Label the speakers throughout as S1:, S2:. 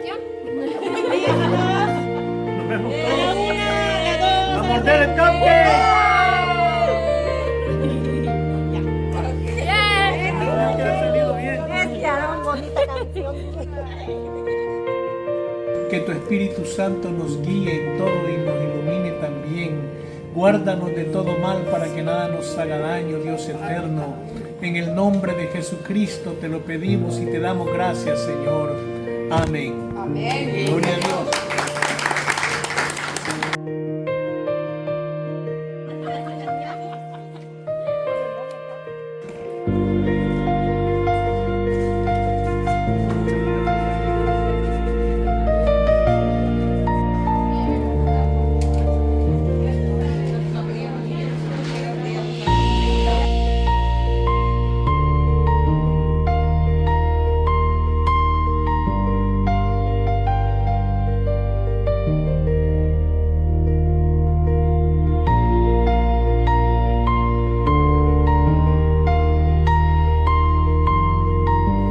S1: canción.
S2: Nos vemos
S3: A la
S2: todos.
S3: una, a la dos.
S2: ¡A morder el cupcake!
S1: Yeah.
S2: Que ha salido bien.
S3: Quedaron bonita canción.
S2: Que tu Espíritu Santo nos guíe en todo y nos ilumine también. Guárdanos de todo mal para que nada nos haga daño, Dios eterno. En el nombre de Jesucristo te lo pedimos y te damos gracias, Señor. Amén.
S1: Amén.
S2: Gloria a Dios.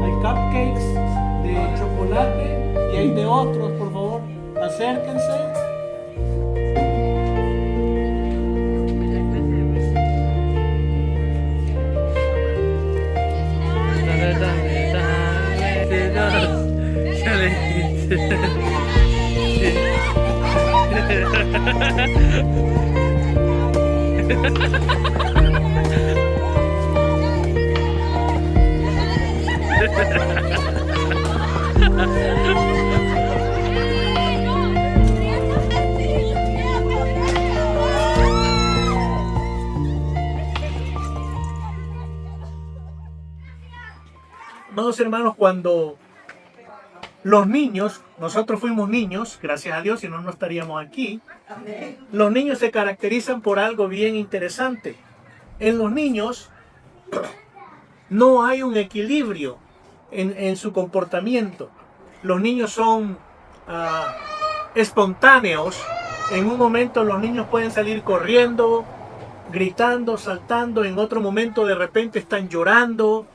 S2: Hay cupcakes de chocolate y hay de otros, por favor. Acérquense. Amados hermanos, cuando los niños, nosotros fuimos niños, gracias a Dios, si no, no estaríamos aquí. Los niños se caracterizan por algo bien interesante. En los niños no hay un equilibrio en su comportamiento. Los niños son espontáneos. En un momento los niños pueden salir corriendo, gritando, saltando. En otro momento de repente están llorando.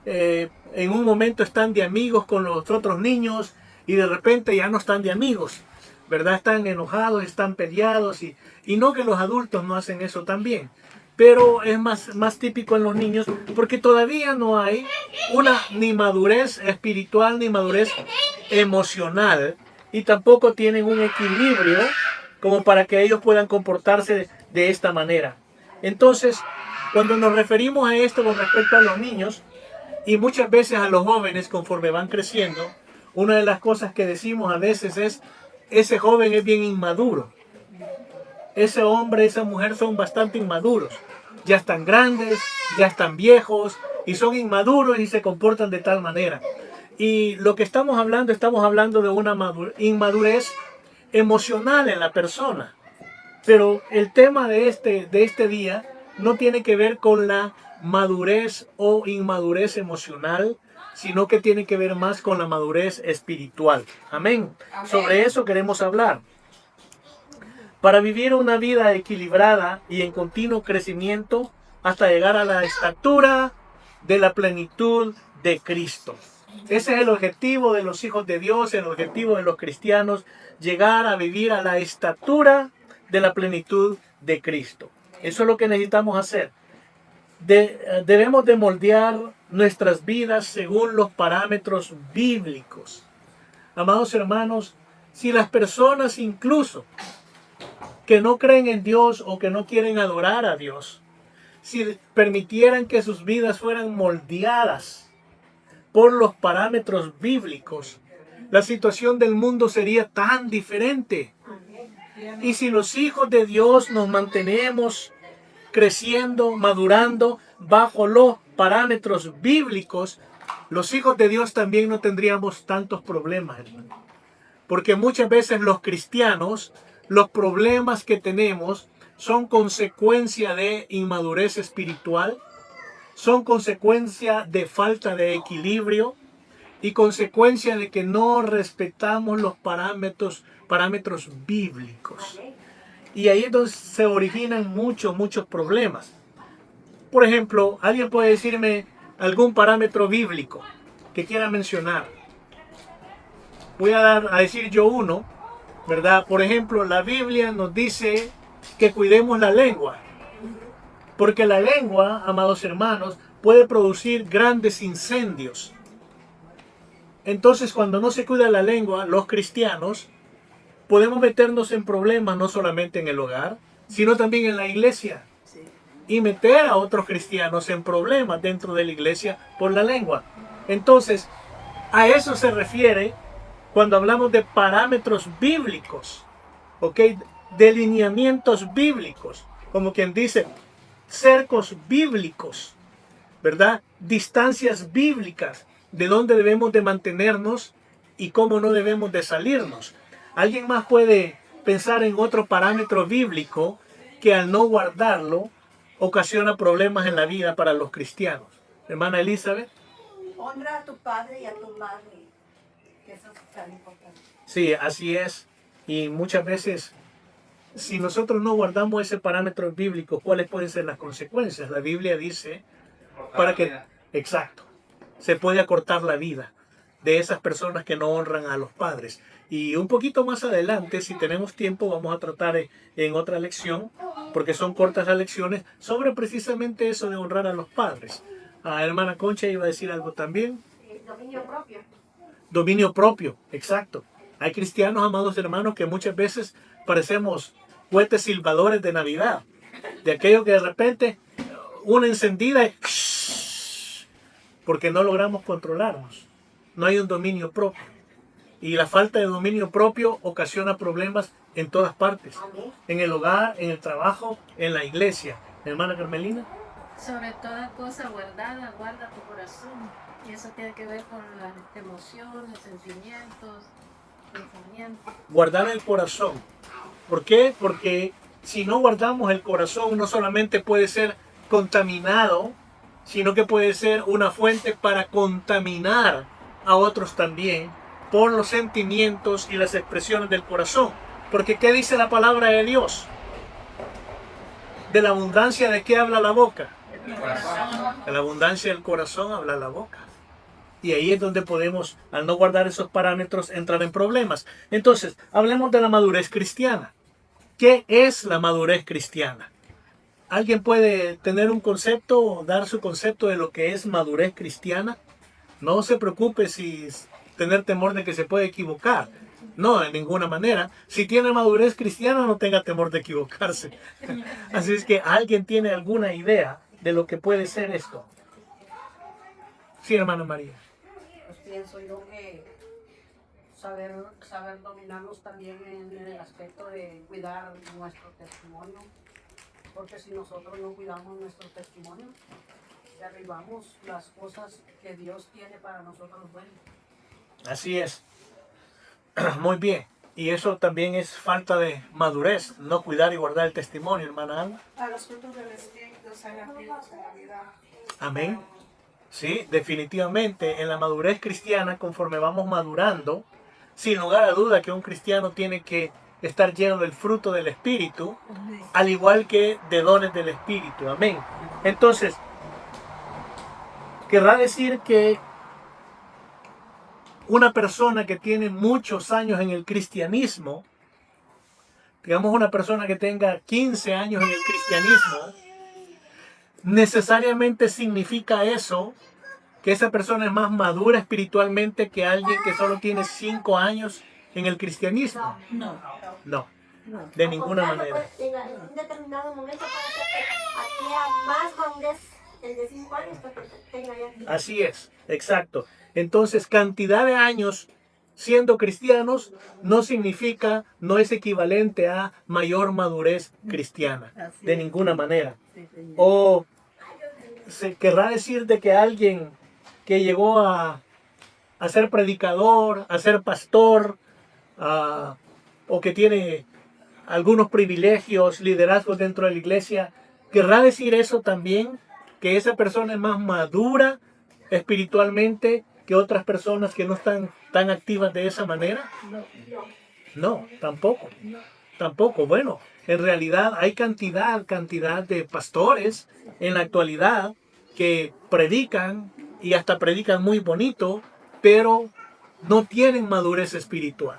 S2: En un momento están de amigos con los otros niños y de repente ya no están de amigos, ¿verdad? Están enojados, están peleados y no que los adultos no hacen eso también. Pero es más típico en los niños porque todavía no hay una ni madurez espiritual ni madurez emocional y tampoco tienen un equilibrio como para que ellos puedan comportarse de esta manera. Entonces, cuando nos referimos a esto con respecto a los niños y muchas veces a los jóvenes conforme van creciendo, una de las cosas que decimos a veces es, ese joven es bien inmaduro. Ese hombre, esa mujer son bastante inmaduros. Ya están grandes, ya están viejos y son inmaduros y se comportan de tal manera. Y lo que estamos hablando de una inmadurez emocional en la persona. Pero el tema de este día no tiene que ver con la madurez o inmadurez emocional, sino que tiene que ver más con la madurez espiritual. Amén. Sobre eso queremos hablar. Para vivir una vida equilibrada y en continuo crecimiento hasta llegar a la estatura de la plenitud de Cristo. Ese es el objetivo de los hijos de Dios, el objetivo de los cristianos, llegar a vivir a la estatura de la plenitud de Cristo. Eso es lo que necesitamos hacer. Debemos de moldear nuestras vidas según los parámetros bíblicos. Amados hermanos, si las personas incluso que no creen en Dios o que no quieren adorar a Dios, si permitieran que sus vidas fueran moldeadas por los parámetros bíblicos, la situación del mundo sería tan diferente. Y si los hijos de Dios nos mantenemos creciendo, madurando bajo los parámetros bíblicos, los hijos de Dios también no tendríamos tantos problemas, hermano. Porque muchas veces los cristianos, los problemas que tenemos son consecuencia de inmadurez espiritual, son consecuencia de falta de equilibrio y consecuencia de que no respetamos los parámetros bíblicos. Y ahí es donde se originan muchos problemas. Por ejemplo, ¿alguien puede decirme algún parámetro bíblico que quiera mencionar? voy a decir yo uno, ¿verdad? Por ejemplo, la Biblia nos dice que cuidemos la lengua, porque la lengua, amados hermanos, puede producir grandes incendios. Entonces, cuando no se cuida la lengua, los cristianos podemos meternos en problemas no solamente en el hogar, sino también en la iglesia y meter a otros cristianos en problemas dentro de la iglesia por la lengua. Entonces, a eso se refiere cuando hablamos de parámetros bíblicos, ¿ok? Delineamientos bíblicos, como quien dice, cercos bíblicos, ¿verdad? Distancias bíblicas de dónde debemos de mantenernos y cómo no debemos de salirnos. ¿Alguien más puede pensar en otro parámetro bíblico que al no guardarlo ocasiona problemas en la vida para los cristianos? Hermana Elizabeth.
S3: Honra a tu padre y a tu madre. Que eso es tan importante.
S2: Sí, así es. Y muchas veces, si nosotros no guardamos ese parámetro bíblico, ¿cuáles pueden ser las consecuencias? La Biblia dice para que, exacto, se puede acortar la vida de esas personas que no honran a los padres. Y un poquito más adelante, si tenemos tiempo, vamos a tratar en otra lección, porque son cortas las lecciones, sobre precisamente eso de honrar a los padres. Hermana Concha iba a decir algo también.
S3: Dominio propio.
S2: Dominio propio, exacto. Hay cristianos, amados hermanos, que muchas veces parecemos cohetes silbadores de Navidad, de aquello que de repente una encendida y porque no logramos controlarnos. No hay un dominio propio. Y la falta de dominio propio ocasiona problemas en todas partes. En el hogar, en el trabajo, en la iglesia. Hermana Carmelina.
S1: Sobre toda cosa guardada, guarda tu corazón. Y eso tiene que ver con las emociones, sentimientos, pensamientos.
S2: Guardar el corazón. ¿Por qué? Porque si no guardamos el corazón, no solamente puede ser contaminado, sino que puede ser una fuente para contaminar a otros también por los sentimientos y las expresiones del corazón. Porque ¿qué dice la palabra de Dios? De la abundancia de qué habla la boca. De la abundancia del corazón habla la boca. Y ahí es donde podemos, al no guardar esos parámetros, entrar en problemas. Entonces, hablemos de la madurez cristiana. ¿Qué es la madurez cristiana? ¿Alguien puede tener un concepto o dar su concepto de lo que es madurez cristiana? No se preocupe si tener temor de que se puede equivocar. No, de ninguna manera. Si tiene madurez cristiana, no tenga temor de equivocarse. Así es que alguien tiene alguna idea de lo que puede ser esto. Sí, hermana María.
S4: Pues pienso yo que saber dominarnos también en el aspecto de cuidar nuestro testimonio, porque si nosotros no cuidamos nuestro testimonio, derribamos las cosas que Dios tiene para nosotros buenas.
S2: Así es. Muy bien. Y eso también es falta de madurez, no cuidar y guardar el testimonio, hermana Ana.
S5: A los frutos del Espíritu sean activos en la vida.
S2: Amén. Sí, definitivamente en la madurez cristiana, conforme vamos madurando, sin lugar a duda que un cristiano tiene que estar lleno del fruto del Espíritu, al igual que de dones del Espíritu. Amén. Entonces, querrá decir que una persona que tiene muchos años en el cristianismo, digamos una persona que tenga 15 años en el cristianismo, necesariamente significa eso, que esa persona es más madura espiritualmente que alguien que solo tiene 5 años en el cristianismo. No, de ninguna manera.
S3: En un determinado momento puede ser que adquiera más madurez el de 5 años que tenga ya.
S2: Así es, exacto. Entonces, cantidad de años siendo cristianos no significa, no es equivalente a mayor madurez cristiana, de ninguna manera. O se querrá decir de que alguien que llegó a ser predicador, a ser pastor, o que tiene algunos privilegios, liderazgos dentro de la iglesia, querrá decir eso también, que esa persona es más madura espiritualmente que otras personas que no están tan activas de esa manera. No, tampoco. Tampoco. Bueno, en realidad hay cantidad de pastores en la actualidad que predican y hasta predican muy bonito, pero no tienen madurez espiritual.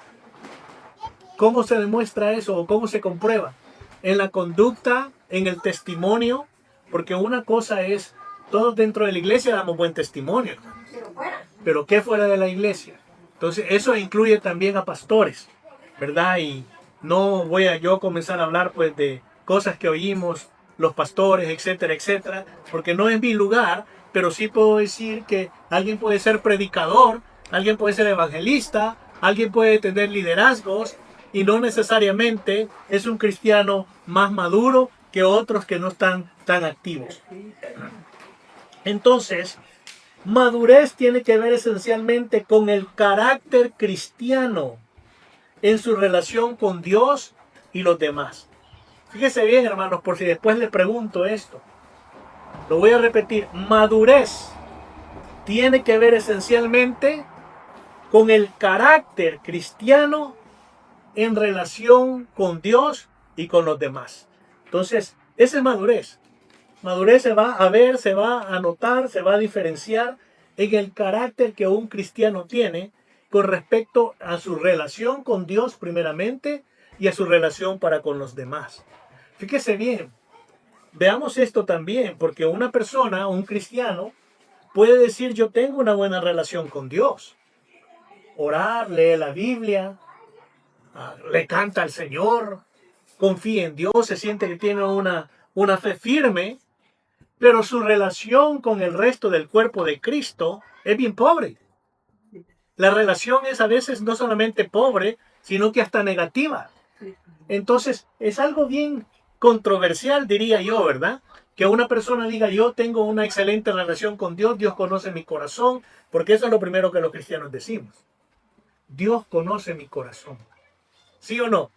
S2: ¿Cómo se demuestra eso o cómo se comprueba? En la conducta, en el testimonio, porque una cosa es, todos dentro de la iglesia damos buen testimonio, pero ¿qué fuera de la iglesia? Entonces eso incluye también a pastores, ¿verdad? Y no voy a yo comenzar a hablar pues de cosas que oímos los pastores, etcétera, etcétera, porque no es mi lugar, pero sí puedo decir que alguien puede ser predicador, alguien puede ser evangelista, alguien puede tener liderazgos y no necesariamente es un cristiano más maduro que otros que no están tan activos. Entonces, madurez tiene que ver esencialmente con el carácter cristiano en su relación con Dios y los demás. Fíjese bien, hermanos, por si después le pregunto esto. Lo voy a repetir. Madurez tiene que ver esencialmente con el carácter cristiano en relación con Dios y con los demás. Entonces, esa es madurez. Madurez se va a ver, se va a notar, se va a diferenciar en el carácter que un cristiano tiene con respecto a su relación con Dios primeramente y a su relación para con los demás. Fíjese bien, veamos esto también, porque una persona, un cristiano, puede decir yo tengo una buena relación con Dios. Orar, lee la Biblia, le canta al Señor, confía en Dios, se siente que tiene una fe firme, pero su relación con el resto del cuerpo de Cristo es bien pobre. La relación es a veces no solamente pobre, sino que hasta negativa. Entonces, es algo bien controversial, diría yo, ¿verdad? Que una persona diga, yo tengo una excelente relación con Dios, Dios conoce mi corazón, porque eso es lo primero que los cristianos decimos. Dios conoce mi corazón. ¿Sí o no?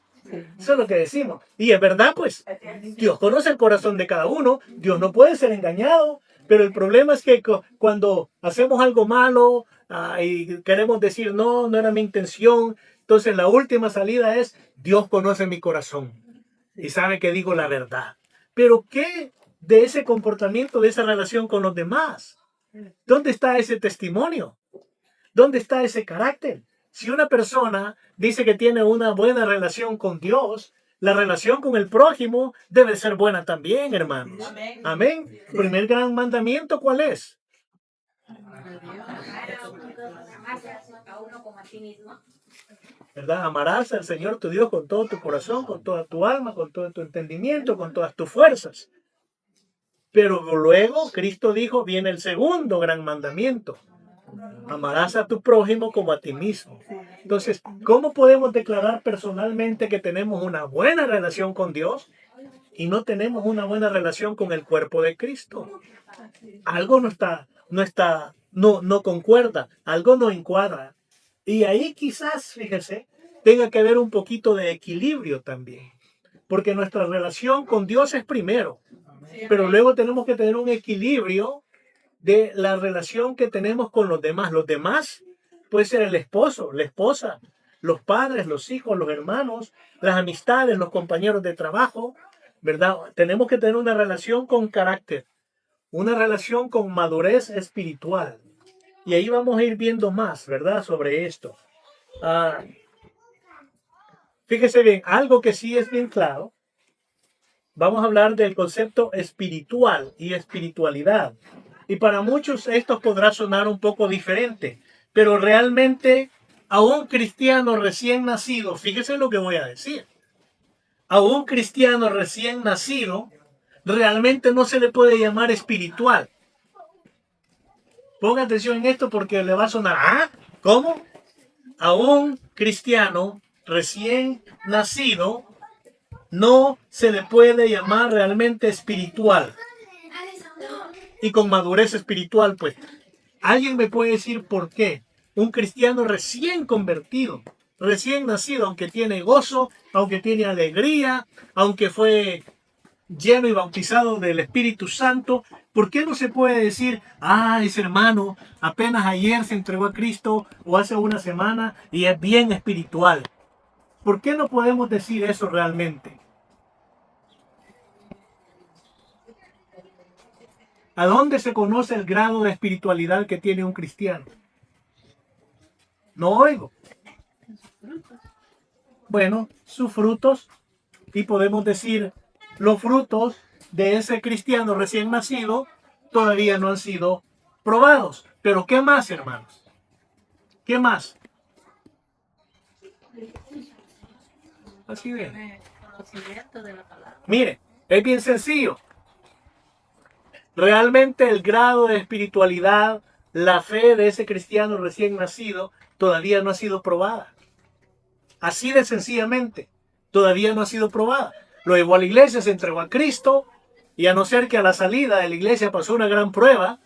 S2: Eso es lo que decimos. Y es verdad, pues, Dios conoce el corazón de cada uno, Dios no puede ser engañado, pero el problema es que cuando hacemos algo malo y queremos decir, no, no era mi intención, entonces la última salida es, Dios conoce mi corazón y sabe que digo la verdad. Pero ¿qué de ese comportamiento, de esa relación con los demás? ¿Dónde está ese testimonio? ¿Dónde está ese carácter? Si una persona dice que tiene una buena relación con Dios, la relación con el prójimo debe ser buena también, hermanos. Amén. Amén. El primer gran mandamiento, ¿cuál es? ¿Verdad? Amarás al Señor tu Dios con todo tu corazón, con toda tu alma, con todo tu entendimiento, con todas tus fuerzas. Pero luego Cristo dijo, viene el segundo gran mandamiento. Amarás a tu prójimo como a ti mismo. Entonces, ¿cómo podemos declarar personalmente que tenemos una buena relación con Dios y no tenemos una buena relación con el cuerpo de Cristo? Algo no concuerda, algo no encuadra. Y ahí quizás, fíjese, tenga que haber un poquito de equilibrio también. Porque nuestra relación con Dios es primero, pero luego tenemos que tener un equilibrio de la relación que tenemos con los demás. Los demás puede ser el esposo, la esposa, los padres, los hijos, los hermanos, las amistades, los compañeros de trabajo, ¿verdad? Tenemos que tener una relación con carácter, una relación con madurez espiritual. Y ahí vamos a ir viendo más, ¿verdad? Sobre esto. Fíjese bien, algo que sí es bien claro. Vamos a hablar del concepto espiritual y espiritualidad. Y para muchos esto podrá sonar un poco diferente, pero realmente a un cristiano recién nacido, fíjese lo que voy a decir, a un cristiano recién nacido realmente no se le puede llamar espiritual. Ponga atención en esto porque le va a sonar, ¿ah? ¿Cómo? A un cristiano recién nacido no se le puede llamar realmente espiritual. Y con madurez espiritual, pues, ¿alguien me puede decir por qué? Un cristiano recién convertido, recién nacido, aunque tiene gozo, aunque tiene alegría, aunque fue lleno y bautizado del Espíritu Santo, ¿por qué no se puede decir, ese hermano apenas ayer se entregó a Cristo o hace una semana y es bien espiritual? ¿Por qué no podemos decir eso realmente? ¿A dónde se conoce el grado de espiritualidad que tiene un cristiano? No oigo. Bueno, sus frutos, y podemos decir, los frutos de ese cristiano recién nacido todavía no han sido probados. Pero ¿qué más, hermanos? ¿Qué más? Así bien.
S1: Conocimiento de la palabra.
S2: Mire, es bien sencillo. Realmente el grado de espiritualidad, la fe de ese cristiano recién nacido todavía no ha sido probada. Así de sencillamente, todavía no ha sido probada. Lo llevó a la iglesia, se entregó a Cristo, y a no ser que a la salida de la iglesia pasó una gran prueba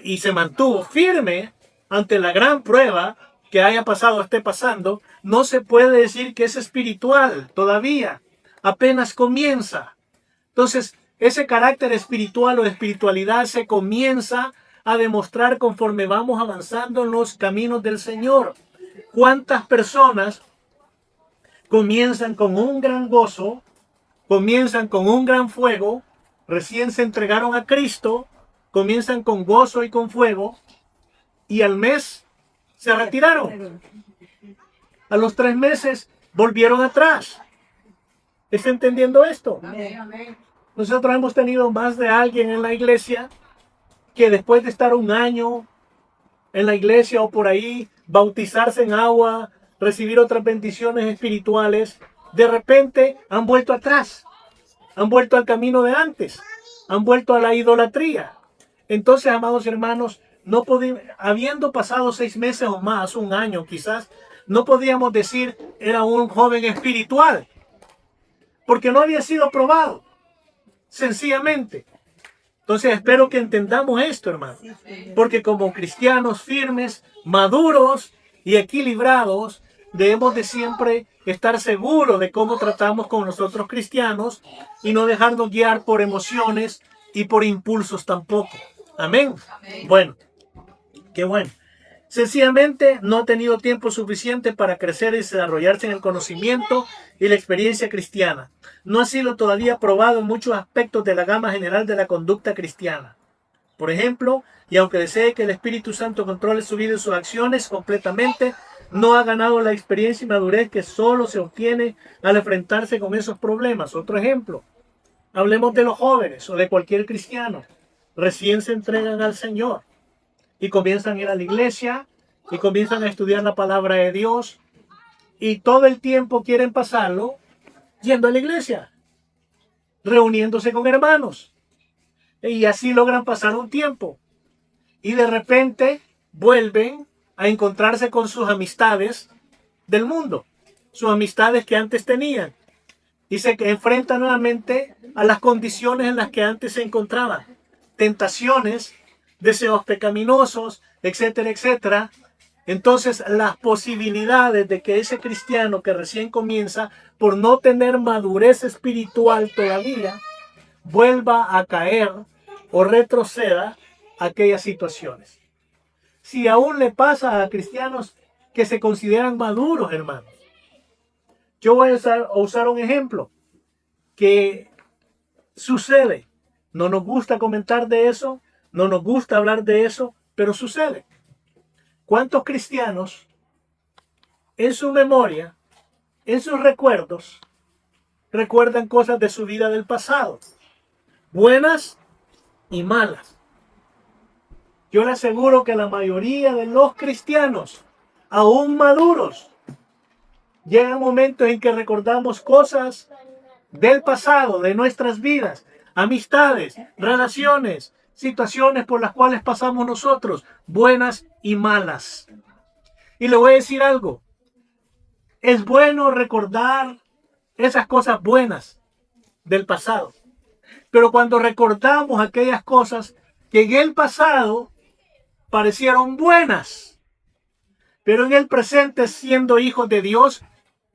S2: y se mantuvo firme ante la gran prueba que haya pasado o esté pasando, no se puede decir que es espiritual todavía. Apenas comienza. Entonces, ese carácter espiritual o espiritualidad se comienza a demostrar conforme vamos avanzando en los caminos del Señor. ¿Cuántas personas comienzan con un gran gozo, comienzan con un gran fuego, recién se entregaron a Cristo, comienzan con gozo y con fuego, y al mes se retiraron? A los 3 meses volvieron atrás. ¿Está entendiendo esto?
S4: Amén, amén.
S2: Nosotros hemos tenido más de alguien en la iglesia que después de estar un año en la iglesia o por ahí, bautizarse en agua, recibir otras bendiciones espirituales, de repente han vuelto atrás, han vuelto al camino de antes, han vuelto a la idolatría. Entonces, amados hermanos, habiendo pasado 6 meses o más, un año quizás, no podíamos decir era un joven espiritual, porque no había sido probado, sencillamente. Entonces espero que entendamos esto, hermano, porque como cristianos firmes, maduros y equilibrados, debemos de siempre estar seguros de cómo tratamos con los otros cristianos y no dejarnos guiar por emociones y por impulsos tampoco. Amén. Bueno, qué bueno. Sencillamente no ha tenido tiempo suficiente para crecer y desarrollarse en el conocimiento y la experiencia cristiana. No ha sido todavía probado en muchos aspectos de la gama general de la conducta cristiana. Por ejemplo, y aunque desee que el Espíritu Santo controle su vida y sus acciones completamente, no ha ganado la experiencia y madurez que solo se obtiene al enfrentarse con esos problemas. Otro ejemplo, hablemos de los jóvenes o de cualquier cristiano. Recién se entregan al Señor y comienzan a ir a la iglesia y comienzan a estudiar la palabra de Dios y todo el tiempo quieren pasarlo yendo a la iglesia, reuniéndose con hermanos, y así logran pasar un tiempo y de repente vuelven a encontrarse con sus amistades del mundo, sus amistades que antes tenían, y se enfrentan nuevamente a las condiciones en las que antes se encontraban, tentaciones, deseos pecaminosos, etcétera, etcétera. Entonces las posibilidades de que ese cristiano que recién comienza, por no tener madurez espiritual todavía, vuelva a caer o retroceda a aquellas situaciones. Si aún le pasa a cristianos que se consideran maduros, hermanos. Yo voy a usar un ejemplo que sucede. No nos gusta comentar de eso, no nos gusta hablar de eso, pero sucede. ¿Cuántos cristianos en su memoria, en sus recuerdos, recuerdan cosas de su vida del pasado? Buenas y malas. Yo le aseguro que la mayoría de los cristianos, aún maduros, llegan momentos en que recordamos cosas del pasado, de nuestras vidas, amistades, relaciones, situaciones por las cuales pasamos nosotros, buenas y malas. Y le voy a decir algo, es bueno recordar esas cosas buenas del pasado, pero cuando recordamos aquellas cosas que en el pasado parecieron buenas, pero en el presente, siendo hijos de Dios,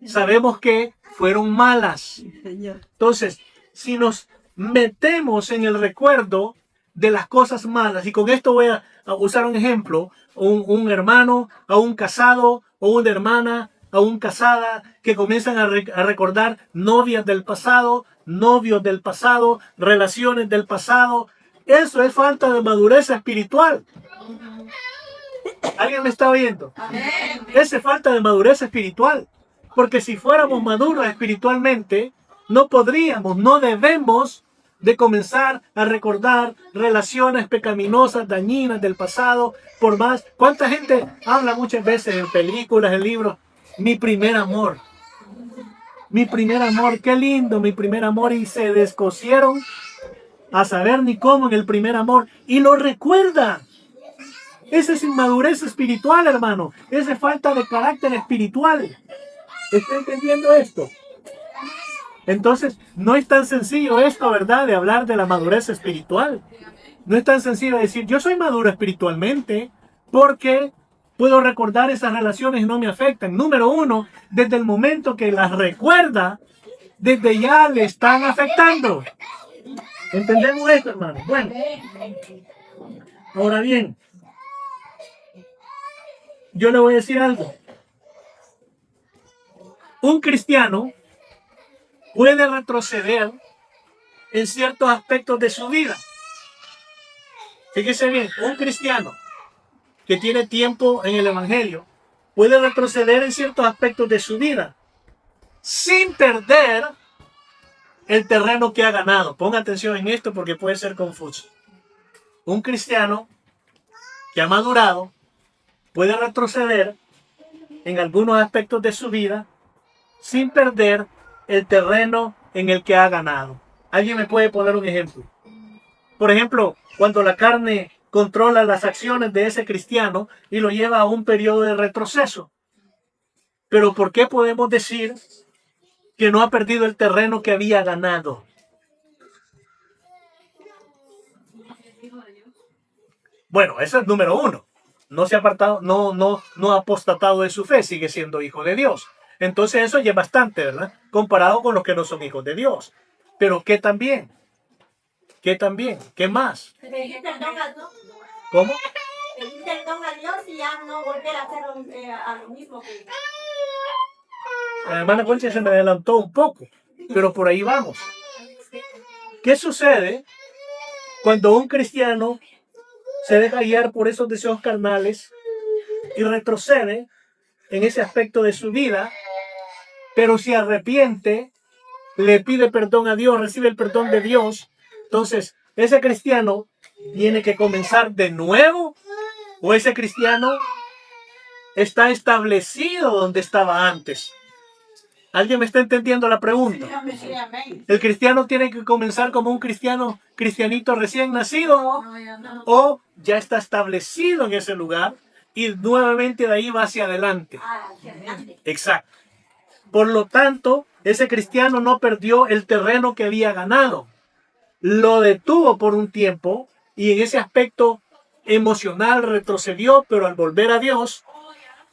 S2: sabemos que fueron malas. Entonces, si nos metemos en el recuerdo de las cosas malas, y con esto voy a usar un ejemplo, un hermano, a un casado, o una hermana, a un casada, que comienzan a recordar novias del pasado, novios del pasado, relaciones del pasado. Eso es falta de madurez espiritual. ¿Alguien me está oyendo? Esa es falta de madurez espiritual. Porque si fuéramos maduros espiritualmente, no podríamos, no debemos de comenzar a recordar relaciones pecaminosas, dañinas del pasado. Por más, ¿cuánta gente habla muchas veces en películas, en libros? Mi primer amor. Mi primer amor, qué lindo, mi primer amor. Y se descosieron a saber ni cómo en el primer amor. Y lo recuerdan. Esa es inmadurez espiritual, hermano. Esa es falta de carácter espiritual. ¿Está entendiendo esto? Entonces, no es tan sencillo esto, ¿verdad? De hablar de la madurez espiritual. No es tan sencillo decir, yo soy maduro espiritualmente porque puedo recordar esas relaciones y no me afectan. Número uno, desde el momento que las recuerda, desde ya le están afectando. ¿Entendemos esto, hermano? Bueno, ahora bien, yo le voy a decir algo. Un cristiano puede retroceder en ciertos aspectos de su vida. Fíjese bien, un cristiano que tiene tiempo en el Evangelio puede retroceder en ciertos aspectos de su vida sin perder el terreno que ha ganado. Ponga atención en esto porque puede ser confuso. Un cristiano que ha madurado puede retroceder en algunos aspectos de su vida sin perder el terreno en el que ha ganado. ¿Alguien me puede poner un ejemplo? Por ejemplo, cuando la carne controla las acciones de ese cristiano y lo lleva a un periodo de retroceso. Pero ¿por qué podemos decir que no ha perdido el terreno que había ganado? Bueno, ese es número uno. No se ha apartado, no ha apostatado de su fe, sigue siendo hijo de Dios. Entonces eso ya es bastante, ¿verdad? Comparado con los que no son hijos de Dios. Pero ¿qué también? ¿Qué también? ¿Qué más?
S3: Pedir perdón a Dios.
S2: ¿Cómo?
S3: Pedir perdón a Dios y ya no volver a hacer a lo mismo que...
S2: La hermana Concha se me adelantó un poco, pero por ahí vamos. ¿Qué sucede cuando un cristiano se deja guiar por esos deseos carnales y retrocede en ese aspecto de su vida, pero se arrepiente, le pide perdón a Dios, recibe el perdón de Dios? Entonces, ese cristiano tiene que comenzar de nuevo, o ese cristiano está establecido donde estaba antes. ¿Alguien me está entendiendo la pregunta? ¿El cristiano tiene que comenzar como un cristianito recién nacido, o ya está establecido en ese lugar y nuevamente de ahí va hacia adelante? Exacto. Por lo tanto, ese cristiano no perdió el terreno que había ganado. Lo detuvo por un tiempo y en ese aspecto emocional retrocedió, pero al volver a Dios,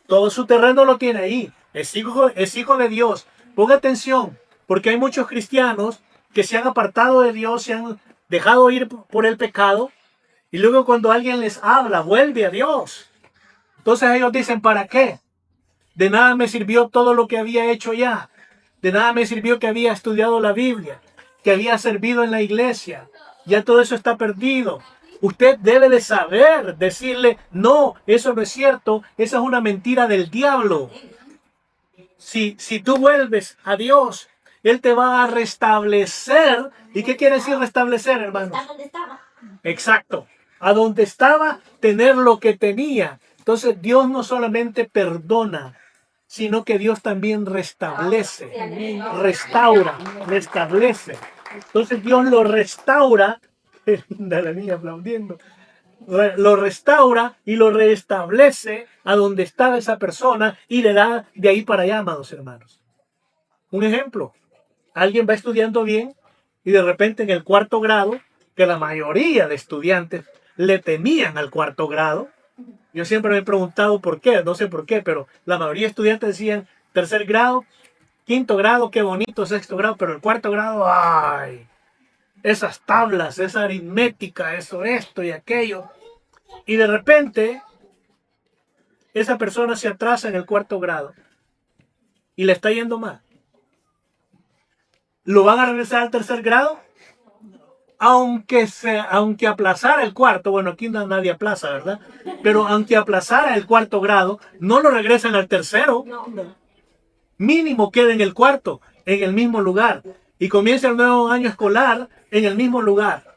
S2: todo su terreno lo tiene ahí. Es hijo de Dios. Ponga atención, porque hay muchos cristianos que se han apartado de Dios, se han dejado ir por el pecado, y luego cuando alguien les habla, vuelve a Dios. Entonces ellos dicen, ¿para qué? De nada me sirvió todo lo que había hecho ya. De nada me sirvió que había estudiado la Biblia, que había servido en la iglesia. Ya todo eso está perdido. Usted debe de saber decirle, no, eso no es cierto, esa es una mentira del diablo. Si tú vuelves a Dios, Él te va a restablecer. ¿Y qué quiere decir restablecer, hermanos?
S3: ¿Está donde estaba?
S2: Exacto. A donde estaba, tener lo que tenía. Entonces Dios no solamente perdona, sino que Dios también restablece, restaura, restablece. Entonces Dios lo restaura. La niña aplaudiendo. Lo restaura y lo reestablece a donde estaba esa persona y le da de ahí para allá, amados hermanos. Un ejemplo, alguien va estudiando bien y de repente en el cuarto grado, que la mayoría de estudiantes le temían al cuarto grado. Yo siempre me he preguntado por qué, no sé por qué, pero la mayoría de estudiantes decían tercer grado, quinto grado, qué bonito, sexto grado, pero el cuarto grado, ¡ay! Esas tablas, esa aritmética, eso, esto y aquello. Y de repente, esa persona se atrasa en el cuarto grado y le está yendo mal. ¿Lo van a regresar al tercer grado? aunque aplazara el cuarto, bueno, aquí no nadie aplaza, ¿verdad? Pero aunque aplazara el cuarto grado, no lo regresan al tercero. Mínimo queda en el cuarto, en el mismo lugar. Y comienza el nuevo año escolar en el mismo lugar.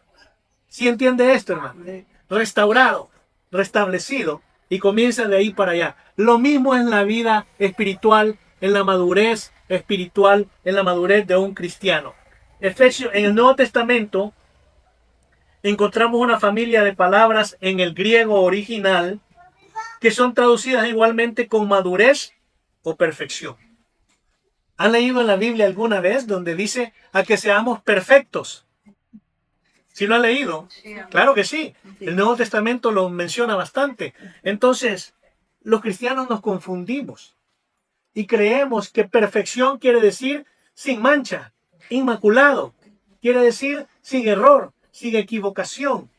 S2: ¿Sí entiende esto, hermano? Restaurado, restablecido, y comienza de ahí para allá. Lo mismo en la vida espiritual, en la madurez espiritual, en la madurez de un cristiano. Efesios, en el Nuevo Testamento, encontramos una familia de palabras en el griego original que son traducidas igualmente con madurez o perfección. ¿Han leído en la Biblia alguna vez donde dice a que seamos perfectos? ¿Sí lo han leído? Claro que sí. El Nuevo Testamento lo menciona bastante. Entonces, los cristianos nos confundimos y creemos que perfección quiere decir sin mancha, inmaculado. Quiere decir sin error, sin equivocación.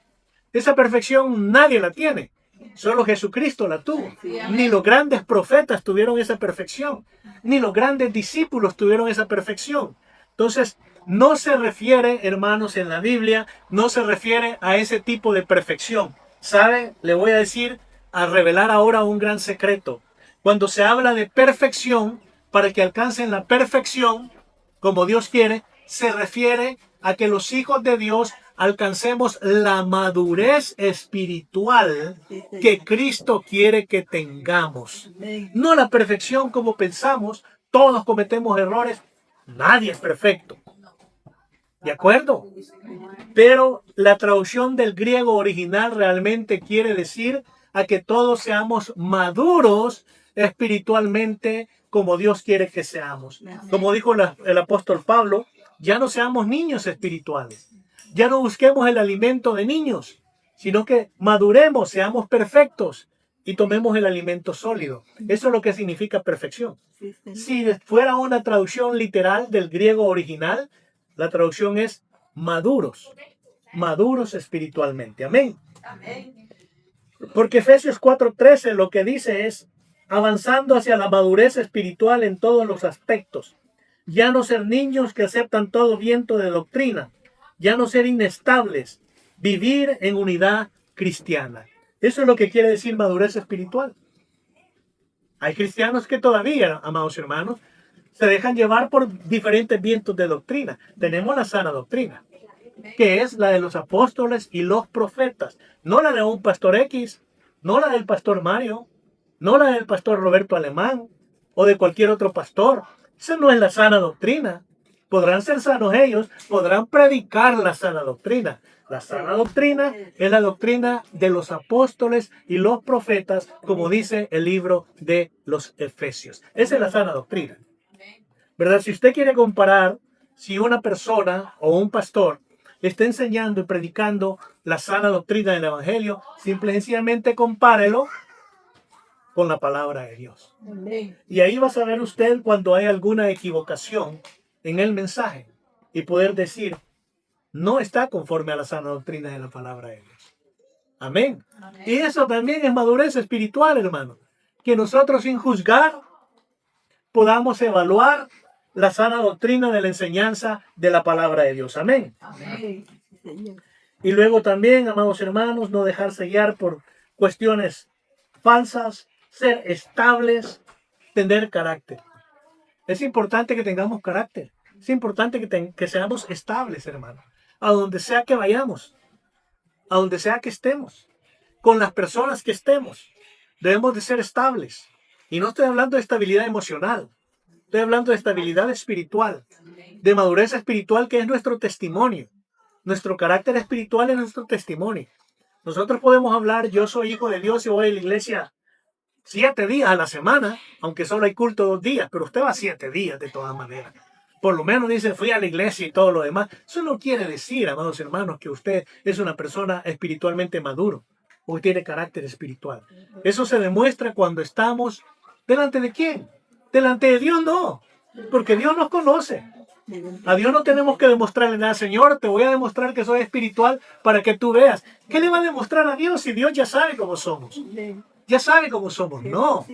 S2: Esa perfección nadie la tiene. Solo Jesucristo la tuvo. Ni los grandes profetas tuvieron esa perfección. Ni los grandes discípulos tuvieron esa perfección. Entonces, no se refiere, hermanos, en la Biblia, no se refiere a ese tipo de perfección. ¿Sabe? Le voy a decir, a revelar ahora un gran secreto. Cuando se habla de perfección, para que alcancen la perfección, como Dios quiere, se refiere a que los hijos de Dios alcancemos la madurez espiritual que Cristo quiere que tengamos. No la perfección como pensamos, todos cometemos errores, nadie es perfecto. ¿De acuerdo? Pero la traducción del griego original realmente quiere decir a que todos seamos maduros espiritualmente como Dios quiere que seamos. Como dijo el apóstol Pablo, ya no seamos niños espirituales. Ya no busquemos el alimento de niños, sino que maduremos, seamos perfectos y tomemos el alimento sólido. Eso es lo que significa perfección. Si fuera una traducción literal del griego original, la traducción es maduros, maduros espiritualmente. Amén. Porque Efesios 4:13 lo que dice es avanzando hacia la madurez espiritual en todos los aspectos. Ya no ser niños que aceptan todo viento de doctrina. Ya no ser inestables. Vivir en unidad cristiana. Eso es lo que quiere decir madurez espiritual. Hay cristianos que todavía, amados hermanos, se dejan llevar por diferentes vientos de doctrina. Tenemos la sana doctrina, que es la de los apóstoles y los profetas. No la de un pastor X, no la del pastor Mario, no la del pastor Roberto Alemán o de cualquier otro pastor. Esa no es la sana doctrina. Podrán ser sanos ellos, podrán predicar la sana doctrina. La sana doctrina es la doctrina de los apóstoles y los profetas, como dice el libro de los Efesios. Esa es la sana doctrina. ¿Verdad? Si usted quiere comparar si una persona o un pastor está enseñando y predicando la sana doctrina del Evangelio, simple y sencillamente compárelo con la palabra de Dios. Y ahí va a saber usted cuando hay alguna equivocación en el mensaje y poder decir, no está conforme a la sana doctrina de la palabra de Dios. Amén. Y eso también es madurez espiritual, hermano. Que nosotros sin juzgar podamos evaluar la sana doctrina de la enseñanza de la palabra de Dios. Amén. Y luego también, amados hermanos, no dejarse guiar por cuestiones falsas, ser estables, tener carácter. Es importante que tengamos carácter. Es importante que seamos estables, hermano. A donde sea que vayamos, a donde sea que estemos, con las personas que estemos, debemos de ser estables. Y no estoy hablando de estabilidad emocional. Estoy hablando de estabilidad espiritual, de madurez espiritual, que es nuestro testimonio. Nuestro carácter espiritual es nuestro testimonio. Nosotros podemos hablar, yo soy hijo de Dios y voy a la iglesia 7 días a la semana, aunque solo hay culto 2 días, pero usted va 7 días de todas maneras. Por lo menos dice, fui a la iglesia y todo lo demás. Eso no quiere decir, amados hermanos, que usted es una persona espiritualmente maduro o tiene carácter espiritual. Eso se demuestra cuando estamos delante de quién. Delante de Dios no, porque Dios nos conoce. A Dios no tenemos que demostrarle nada. Señor, te voy a demostrar que soy espiritual para que tú veas. ¿Qué le va a demostrar a Dios si Dios ya sabe cómo somos? Ya sabe cómo somos. No.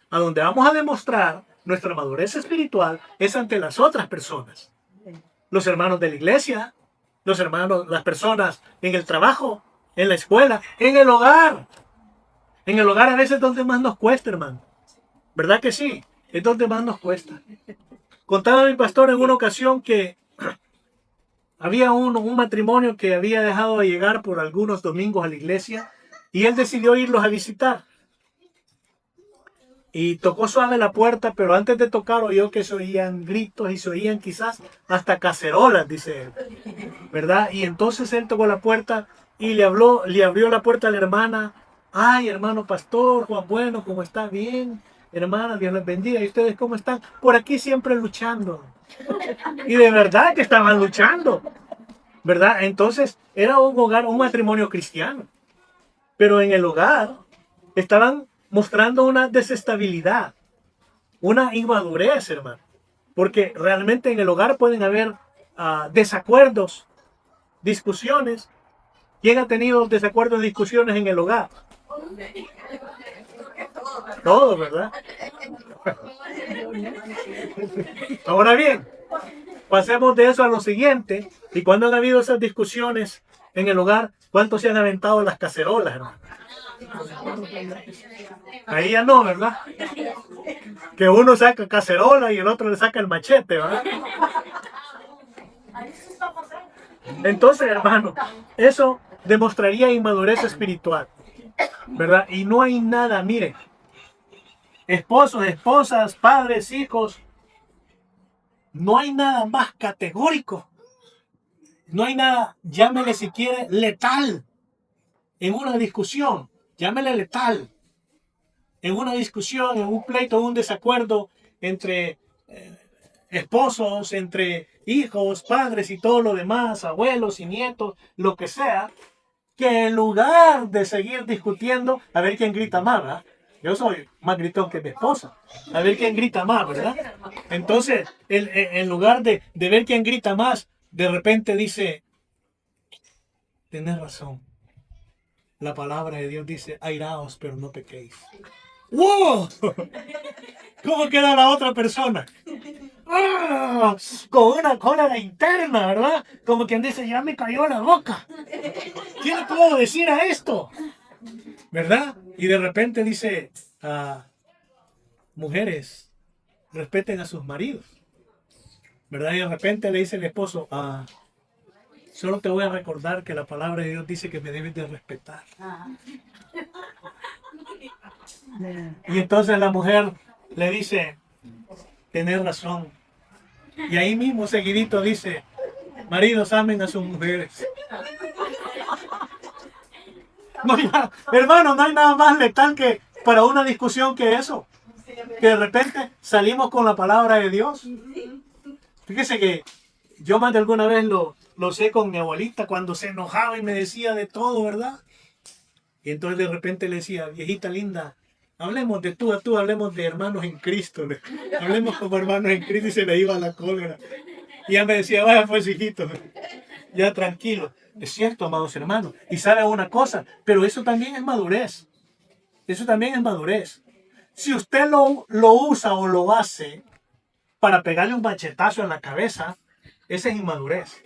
S2: A donde vamos a demostrar nuestra madurez espiritual es ante las otras personas. Los hermanos de la iglesia, los hermanos, las personas en el trabajo, en la escuela, en el hogar. En el hogar a veces es donde más nos cuesta, hermano. ¿Verdad que sí? Es donde más nos cuesta. Contaba mi pastor en una ocasión que había un matrimonio que había dejado de llegar por algunos domingos a la iglesia y él decidió irlos a visitar. Y tocó suave la puerta, pero antes de tocar oyó que se oían gritos y se oían quizás hasta cacerolas, dice él. ¿Verdad? Y entonces él tocó la puerta y le abrió la puerta a la hermana. Ay, hermano pastor, Juan Bueno, ¿cómo está? Bien. Hermana, Dios les bendiga. ¿Y ustedes cómo están? Por aquí siempre luchando. Y de verdad que estaban luchando. ¿Verdad? Entonces era un hogar, un matrimonio cristiano. Pero en el hogar estaban mostrando una desestabilidad, una inmadurez, hermano. Porque realmente en el hogar pueden haber desacuerdos, discusiones. ¿Quién ha tenido desacuerdos, discusiones en el hogar? Todos, ¿verdad? Ahora bien, pasemos de eso a lo siguiente. Y cuando han habido esas discusiones en el hogar, ¿cuántos se han aventado las cacerolas, hermano? Ahí ya no, ¿verdad? Que uno saca cacerola y el otro le saca el machete, ¿verdad? Entonces, hermano, eso demostraría inmadurez espiritual, ¿verdad? Y no hay nada, mire, esposos, esposas, padres, hijos, no hay nada más categórico, no hay nada, llámele si quiere, letal en una discusión, llámele letal en una discusión, en un pleito, en un desacuerdo entre esposos, entre hijos, padres y todo lo demás, abuelos y nietos, lo que sea, que en lugar de seguir discutiendo, a ver quién grita más, ¿verdad? Yo soy más gritón que mi esposa. A ver quién grita más, ¿verdad? Entonces, en lugar de ver quién grita más, de repente dice, tenés razón. La palabra de Dios dice, airaos, pero no pequéis. ¡Wow! ¿Cómo queda la otra persona? ¡Ah! Con una cólera interna, ¿verdad? Como quien dice, ya me cayó la boca. ¿Qué le puedo decir a esto? ¿Verdad? Y de repente dice, mujeres, respeten a sus maridos. ¿Verdad? Y de repente le dice el esposo, solo te voy a recordar que la palabra de Dios dice que me debes de respetar. Y entonces la mujer le dice, tenés razón. Y ahí mismo seguidito dice, maridos amen a sus mujeres. No, hermano, no hay nada más letal que para una discusión que eso. Que de repente salimos con la palabra de Dios. Fíjese que yo más de alguna vez lo sé con mi abuelita cuando se enojaba y me decía de todo, ¿verdad? Y entonces de repente le decía, viejita linda, hablemos de tú a tú, hablemos de hermanos en Cristo. Hablemos como hermanos en Cristo y se le iba la cólera. Y ella me decía, vaya pues hijito, ya tranquilo. Es cierto, amados hermanos. Y sabe una cosa, pero eso también es madurez. Eso también es madurez. Si usted lo usa o lo hace para pegarle un machetazo en la cabeza, esa es inmadurez.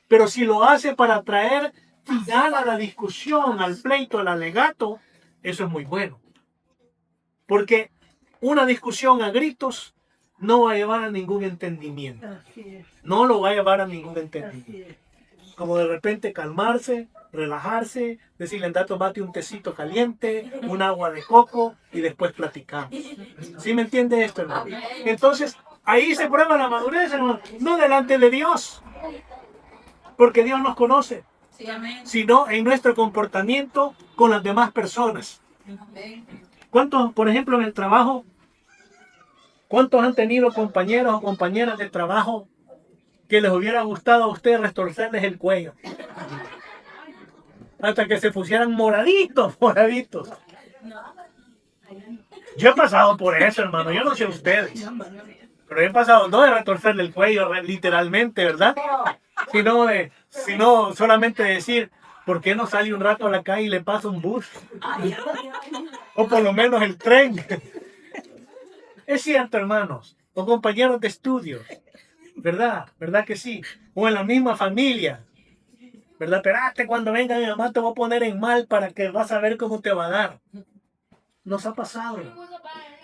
S2: Pero si lo hace para traer final a la discusión, al pleito, al alegato, eso es muy bueno. Porque una discusión a gritos no va a llevar a ningún entendimiento. No lo va a llevar a ningún entendimiento. Como de repente calmarse, relajarse, decirle, anda, tomate un tecito caliente, un agua de coco y después platicamos. ¿Sí me entiende esto, hermano? Entonces, ahí se prueba la madurez, hermano. No delante de Dios, porque Dios nos conoce, sino en nuestro comportamiento con las demás personas. ¿Cuántos, por ejemplo, en el trabajo, cuántos han tenido compañeros o compañeras de trabajo que les hubiera gustado a ustedes retorcerles el cuello? Hasta que se pusieran moraditos, moraditos. Yo he pasado por eso, hermano. Yo no sé ustedes. Pero he pasado no de retorcerle el cuello literalmente, ¿verdad? Sino solamente decir, ¿por qué no sale un rato a la calle y le pasa un bus? O por lo menos el tren. Es cierto, hermanos. O compañeros de estudio. ¿Verdad? ¿Verdad que sí? O en la misma familia. ¿verdad? Espérate, cuando venga mi mamá te voy a poner en mal para que vas a ver cómo te va a dar. Nos ha pasado.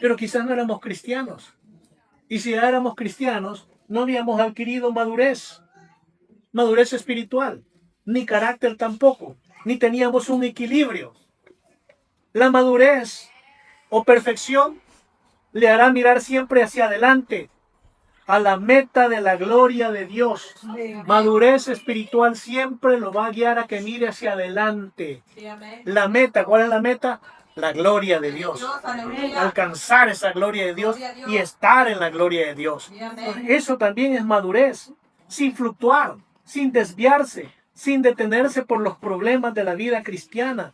S2: Pero quizás no éramos cristianos. Y si ya éramos cristianos, no habíamos adquirido madurez espiritual, ni carácter tampoco, ni teníamos un equilibrio. La madurez o perfección le hará mirar siempre hacia adelante, a la meta de la gloria de Dios. Madurez espiritual siempre lo va a guiar a que mire hacia adelante. La meta, ¿cuál es la meta? La gloria de Dios. Alcanzar esa gloria de Dios y estar en la gloria de Dios. Eso también es madurez, sin fluctuar, sin desviarse, sin detenerse por los problemas de la vida cristiana.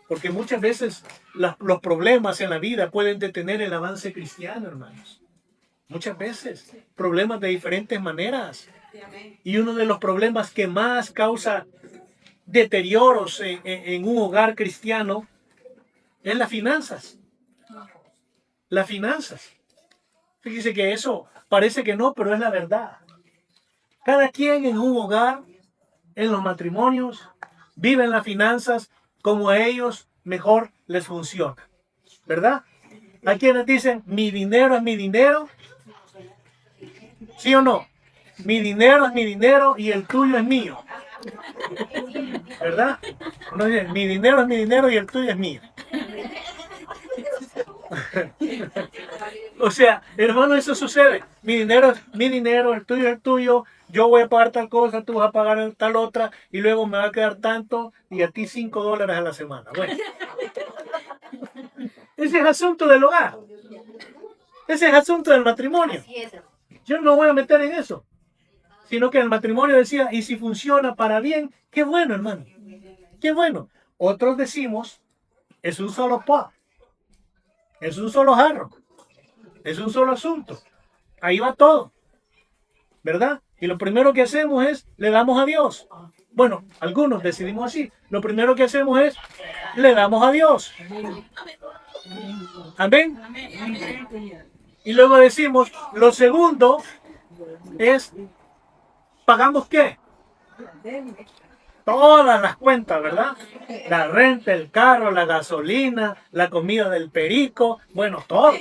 S2: Porque muchas veces los problemas en la vida pueden detener el avance cristiano, hermanos. Muchas veces, problemas de diferentes maneras. Y uno de los problemas que más causa deterioros en un hogar cristiano es las finanzas. Las finanzas. Fíjese que eso parece que no, pero es la verdad. Cada quien en un hogar, en los matrimonios, viven las finanzas como a ellos mejor les funciona. ¿Verdad? Hay quienes dicen, mi dinero es mi dinero. ¿Sí o no? Mi dinero es mi dinero y el tuyo es mío. ¿Verdad? Uno dice, mi dinero es mi dinero y el tuyo es mío. O sea, hermano, eso sucede. Mi dinero es mi dinero, el tuyo es el tuyo. Yo voy a pagar tal cosa, tú vas a pagar tal otra y luego me va a quedar tanto y a ti $5 a la semana. Bueno. Ese es asunto del hogar. Ese es asunto del matrimonio. Yo no voy a meter en eso. Sino que el matrimonio decía, y si funciona para bien, qué bueno, hermano. Qué bueno. Otros decimos, es un solo pot. Es un solo jarro. Es un solo asunto. Ahí va todo. ¿Verdad? Y lo primero que hacemos es, le damos a Dios. Bueno, algunos decidimos así. Lo primero que hacemos es, le damos a Dios. Amén. Y luego decimos, lo segundo es, ¿pagamos qué? Todas las cuentas, ¿verdad? La renta, el carro, la gasolina, la comida del perico, bueno, todo.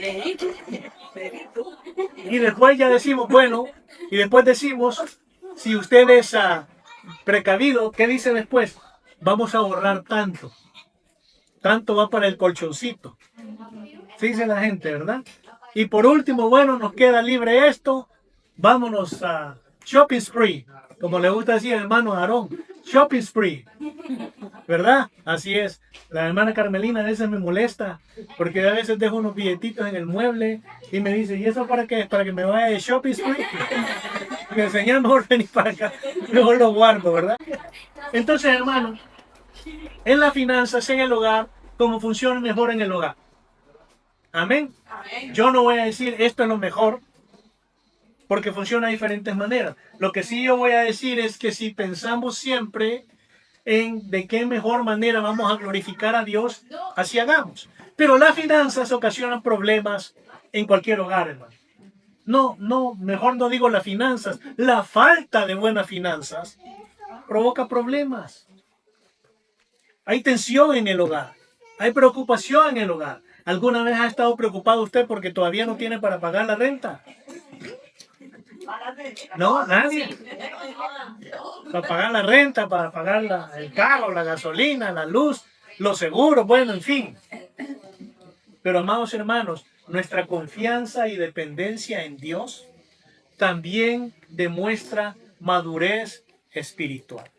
S2: Y después ya decimos, bueno, y después decimos, si usted es precavido, ¿qué dice después? Vamos a ahorrar tanto. Tanto va para el colchoncito. Sí dice la gente, ¿verdad? Y por último, bueno, nos queda libre esto. Vámonos a shopping spree. Como le gusta decir el hermano Aarón. Shopping spree. ¿Verdad? Así es. La hermana Carmelina a veces me molesta. Porque a veces dejo unos billetitos en el mueble. Y me dice, ¿y eso para qué? ¿Para que me vaya de shopping spree? Me enseñan mejor venir para acá. Mejor lo guardo, ¿verdad? Entonces, hermano, en las finanzas, en el hogar, cómo funciona mejor en el hogar. Amén. Yo no voy a decir esto es lo mejor, porque funciona de diferentes maneras. Lo que sí yo voy a decir es que si pensamos siempre en de qué mejor manera vamos a glorificar a Dios, así hagamos. Pero las finanzas ocasionan problemas en cualquier hogar, hermano. No, mejor no digo las finanzas. La falta de buenas finanzas provoca problemas. Hay tensión en el hogar. Hay preocupación en el hogar. ¿Alguna vez ha estado preocupado usted porque todavía no tiene para pagar la renta? No, nadie. Para pagar la renta, para pagar el carro, la gasolina, la luz, los seguros, bueno, en fin. Pero amados hermanos, nuestra confianza y dependencia en Dios también demuestra madurez espiritual.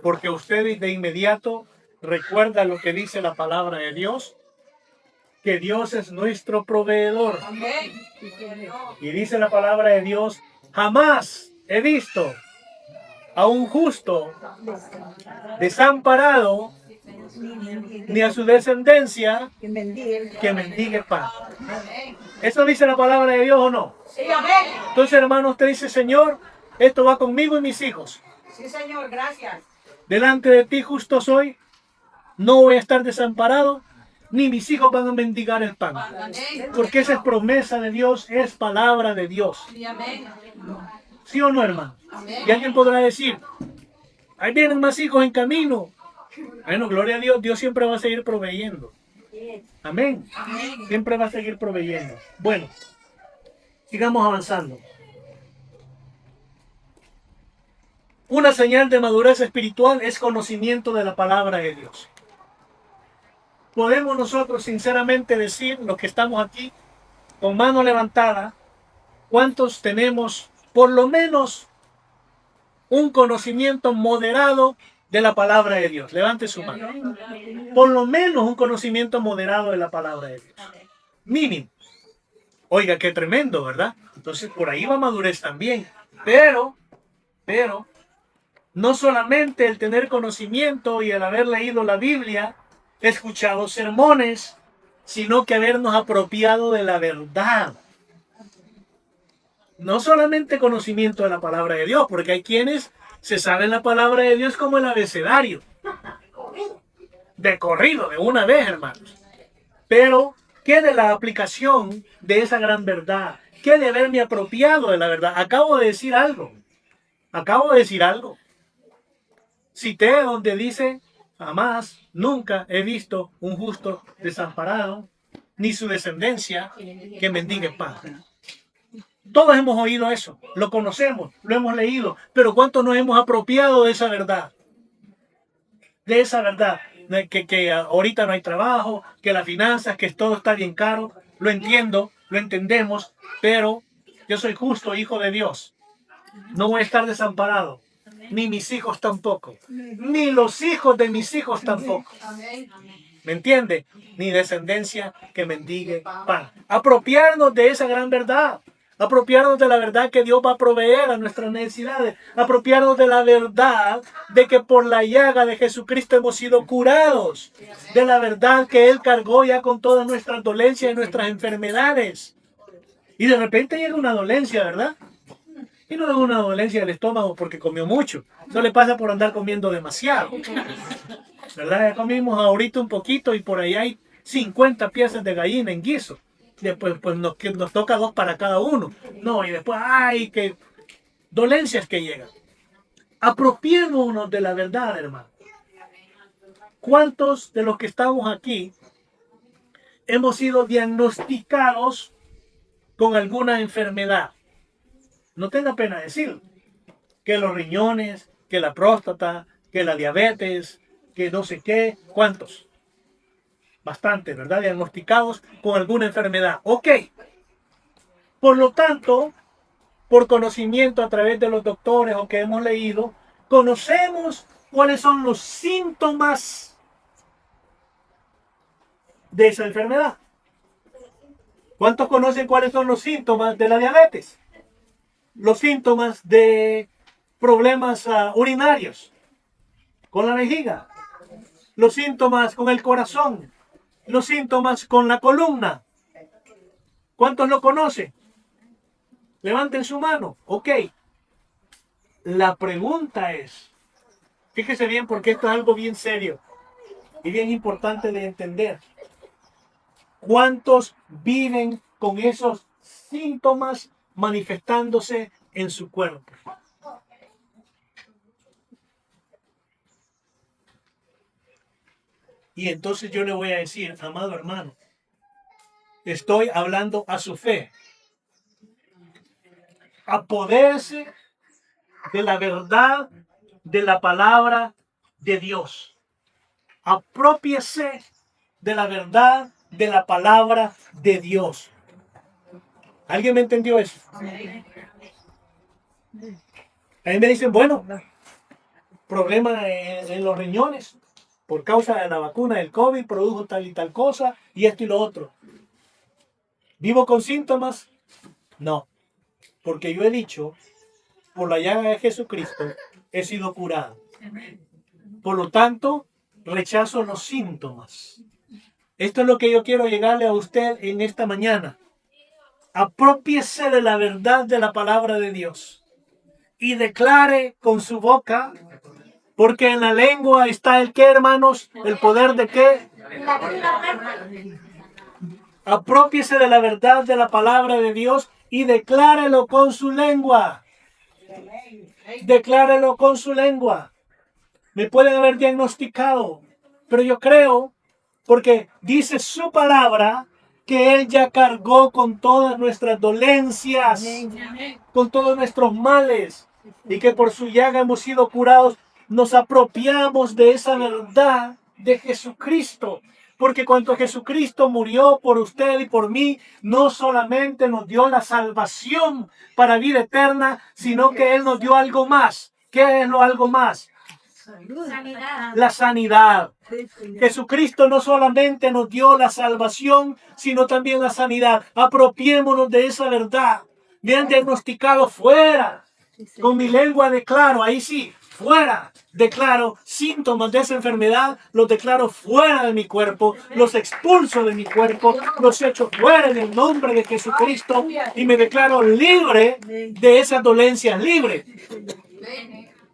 S2: Porque usted de inmediato recuerda lo que dice la palabra de Dios, que Dios es nuestro proveedor. Y dice la palabra de Dios, jamás he visto a un justo desamparado, ni a su descendencia que mendigue pan. ¿Eso dice la palabra de Dios o no? Entonces, hermano, usted dice, Señor, esto va conmigo y mis hijos.
S4: Sí, Señor, gracias.
S2: Delante de ti justo soy, no voy a estar desamparado, ni mis hijos van a mendigar el pan. Porque esa es promesa de Dios, es palabra de Dios. ¿Sí o no, hermano? Y alguien podrá decir, ahí vienen más hijos en camino. Bueno, gloria a Dios, Dios siempre va a seguir proveyendo. Amén. Siempre va a seguir proveyendo. Bueno, sigamos avanzando. Una señal de madurez espiritual es conocimiento de la palabra de Dios. Podemos nosotros sinceramente decir, los que estamos aquí, con mano levantada, ¿cuántos tenemos por lo menos un conocimiento moderado de la palabra de Dios? Levante su mano. Por lo menos un conocimiento moderado de la palabra de Dios. Mínimo. Oiga, qué tremendo, ¿verdad? Entonces por ahí va madurez también. Pero, no solamente el tener conocimiento y el haber leído la Biblia, escuchado sermones, sino que habernos apropiado de la verdad. No solamente conocimiento de la palabra de Dios, porque hay quienes se saben la palabra de Dios como el abecedario. De corrido, de una vez, hermanos. Pero, ¿qué de la aplicación de esa gran verdad? ¿Qué de haberme apropiado de la verdad? Acabo de decir algo. Cité donde dice, jamás, nunca he visto un justo desamparado, ni su descendencia que mendigue pan. Todos hemos oído eso, lo conocemos, lo hemos leído, pero ¿cuántos nos hemos apropiado de esa verdad? De esa verdad, que ahorita no hay trabajo, que las finanzas, que todo está bien caro, lo entiendo, lo entendemos, pero yo soy justo, hijo de Dios. No voy a estar desamparado, ni mis hijos tampoco, ni los hijos de mis hijos tampoco. ¿Me entiende? Ni descendencia que mendigue pan. Apropiarnos de esa gran verdad. Apropiarnos de la verdad que Dios va a proveer a nuestras necesidades. Apropiarnos de la verdad de que por la llaga de Jesucristo hemos sido curados. De la verdad que Él cargó ya con todas nuestras dolencias y nuestras enfermedades. Y de repente llega una dolencia, ¿verdad? Y no es una dolencia del estómago porque comió mucho. Eso le pasa por andar comiendo demasiado. ¿Verdad? Ya comimos ahorita un poquito y por ahí hay 50 piezas de gallina en guiso. Después pues nos toca 2 para cada uno. No, y después, ¡ay! Que dolencias que llegan. Apropiémonos de la verdad, hermano. ¿Cuántos de los que estamos aquí hemos sido diagnosticados con alguna enfermedad? No tenga pena decirlo. Que los riñones, que la próstata, que la diabetes, que no sé qué. ¿Cuántos? Bastante, ¿verdad? Diagnosticados con alguna enfermedad. Ok. Por lo tanto, por conocimiento a través de los doctores o que hemos leído, conocemos cuáles son los síntomas de esa enfermedad. ¿Cuántos conocen cuáles son los síntomas de la diabetes? Los síntomas de problemas urinarios, con la vejiga, los síntomas con el corazón, los síntomas con la columna. ¿Cuántos lo conocen? Levanten su mano. Ok. La pregunta es, fíjese bien porque esto es algo bien serio y bien importante de entender. ¿Cuántos viven con esos síntomas manifestándose en su cuerpo? Y entonces yo le voy a decir, amado hermano, estoy hablando a su fe. Apodérese de la verdad de la palabra de Dios. Aprópiese de la verdad de la palabra de Dios. ¿Alguien me entendió eso? Ahí me dicen, bueno, problema en los riñones por causa de la vacuna del COVID, produjo tal y tal cosa, y esto y lo otro. ¿Vivo con síntomas? No, porque yo he dicho, por la llaga de Jesucristo, he sido curado. Por lo tanto, rechazo los síntomas. Esto es lo que yo quiero llegarle a usted en esta mañana. Aprópiese de la verdad de la palabra de Dios y declare con su boca, porque en la lengua está el qué, hermanos, el poder de qué. Aprópiese de la verdad de la palabra de Dios y declárelo con su lengua. Declárelo con su lengua. Me pueden haber diagnosticado, pero yo creo, porque dice su palabra, que Él ya cargó con todas nuestras dolencias, con todos nuestros males, y que por su llaga hemos sido curados. Nos apropiamos de esa verdad de Jesucristo, porque cuando Jesucristo murió por usted y por mí, no solamente nos dio la salvación para vida eterna, sino que Él nos dio algo más. ¿Qué es lo algo más?
S1: Sanidad.
S2: La sanidad. Jesucristo no solamente nos dio la salvación, sino también la sanidad. Apropiémonos de esa verdad. Me han diagnosticado fuera. Con mi lengua declaro, ahí sí, fuera. Declaro síntomas de esa enfermedad, los declaro fuera de mi cuerpo, los expulso de mi cuerpo, los echo fuera en el nombre de Jesucristo y me declaro libre de esas dolencias, libre.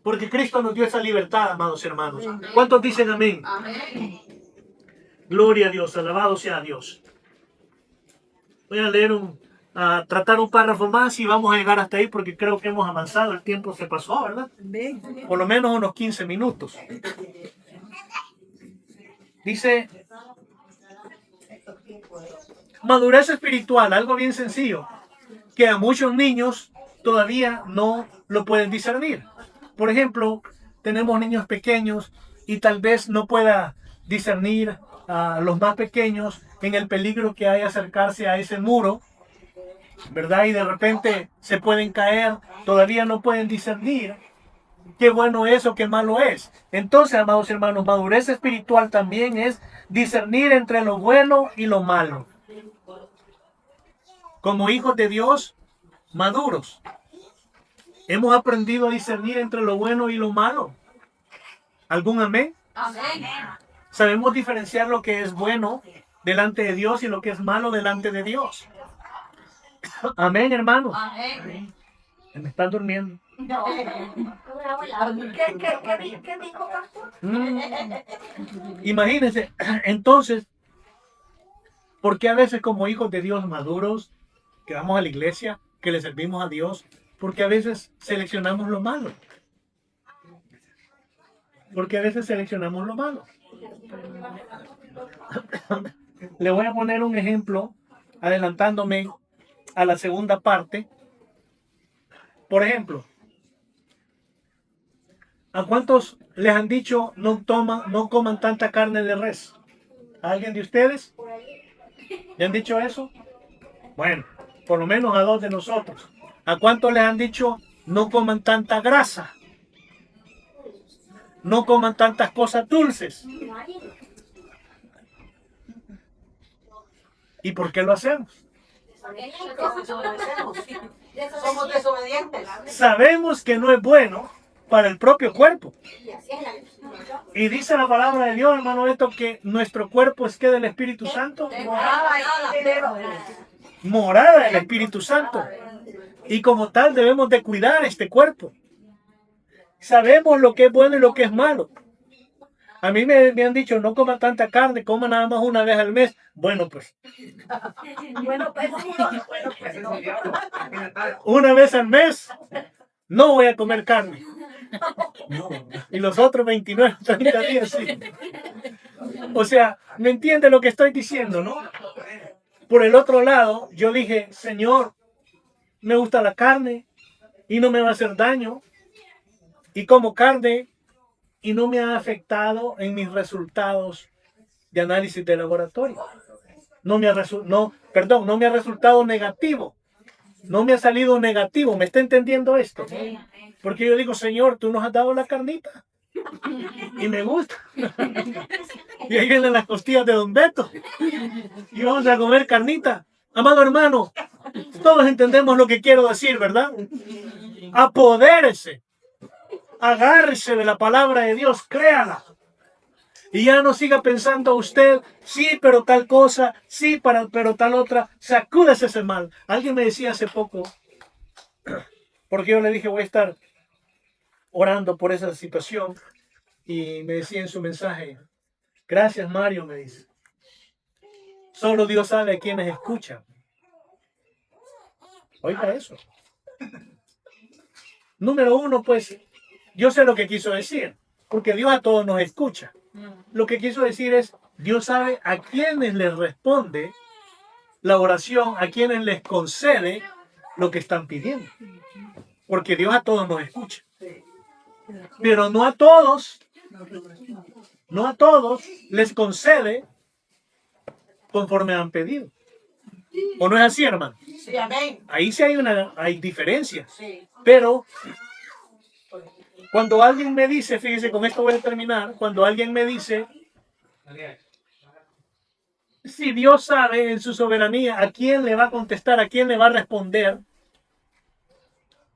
S2: Porque Cristo nos dio esa libertad, amados hermanos. ¿Cuántos dicen amén? Gloria a Dios, alabado sea Dios. Voy a leer tratar un párrafo más y vamos a llegar hasta ahí porque creo que hemos avanzado. El tiempo se pasó, ¿verdad? Por lo menos unos 15 minutos. Dice, madurez espiritual, algo bien sencillo, que a muchos niños todavía no lo pueden discernir. Por ejemplo, tenemos niños pequeños y tal vez no pueda discernir a los más pequeños en el peligro que hay acercarse a ese muro, ¿verdad? Y de repente se pueden caer, todavía no pueden discernir qué bueno es o qué malo es. Entonces, amados hermanos, madurez espiritual también es discernir entre lo bueno y lo malo. Como hijos de Dios, maduros, hemos aprendido a discernir entre lo bueno y lo malo. ¿Algún amén?
S1: Amén.
S2: Sabemos diferenciar lo que es bueno delante de Dios y lo que es malo delante de Dios. Amén, hermanos.
S1: Amén.
S2: Me están durmiendo.
S3: ¿Qué dijo, pastor?
S2: Imagínense, entonces, ¿por qué a veces como hijos de Dios maduros, que vamos a la iglesia, que le servimos a Dios, porque a veces seleccionamos lo malo? Porque a veces seleccionamos lo malo. Le voy a poner un ejemplo, adelantándome a la segunda parte. Por ejemplo, ¿a cuántos les han dicho no coman tanta carne de res? ¿A alguien de ustedes? ¿Le han dicho eso? Bueno, por lo menos a 2 de nosotros. ¿A cuántos les han dicho no coman tanta grasa? No coman tantas cosas dulces. ¿Y por qué lo hacemos?
S4: Somos desobedientes.
S2: Sabemos que no es bueno para el propio cuerpo. Y dice la palabra de Dios, hermano, esto que nuestro cuerpo es que del Espíritu Santo. Morada del Espíritu Santo. Y como tal debemos de cuidar este cuerpo. Sabemos lo que es bueno y lo que es malo. A mí me han dicho, no coma tanta carne, coma nada más una vez al mes. Bueno, pues. Una vez al mes no voy a comer carne. No. Y los otros 29, 30 días sí. O sea, ¿me entiende lo que estoy diciendo, no? Por el otro lado, yo dije, Señor, me gusta la carne y no me va a hacer daño. Y como carne y no me ha afectado en mis resultados de análisis de laboratorio. No me ha resultado negativo. No me ha salido negativo. ¿Me está entendiendo esto? Porque yo digo, Señor, tú nos has dado la carnita. Y me gusta. Y ahí vienen las costillas de Don Beto. Y vamos a comer carnita. Amado hermano, todos entendemos lo que quiero decir, ¿verdad? Apodérese. Agárrese de la palabra de Dios, créala. Y ya no siga pensando usted, sí, pero tal cosa, sí, pero tal otra. Sacúdese ese mal. Alguien me decía hace poco, porque yo le dije, voy a estar orando por esa situación. Y me decía en su mensaje, gracias Mario, me dice. Solo Dios sabe a quienes escuchan. Oiga eso. Número uno, pues, yo sé lo que quiso decir, porque Dios a todos nos escucha. Lo que quiso decir es, Dios sabe a quienes les responde la oración, a quienes les concede lo que están pidiendo. Porque Dios a todos nos escucha. Pero no a todos les concede conforme han pedido. ¿O no es así, hermano?
S4: Sí, amén.
S2: Ahí sí hay diferencias.
S4: Sí.
S2: Pero cuando alguien me dice, fíjese, con esto voy a terminar, cuando alguien me dice, si Dios sabe en su soberanía a quién le va a contestar, a quién le va a responder,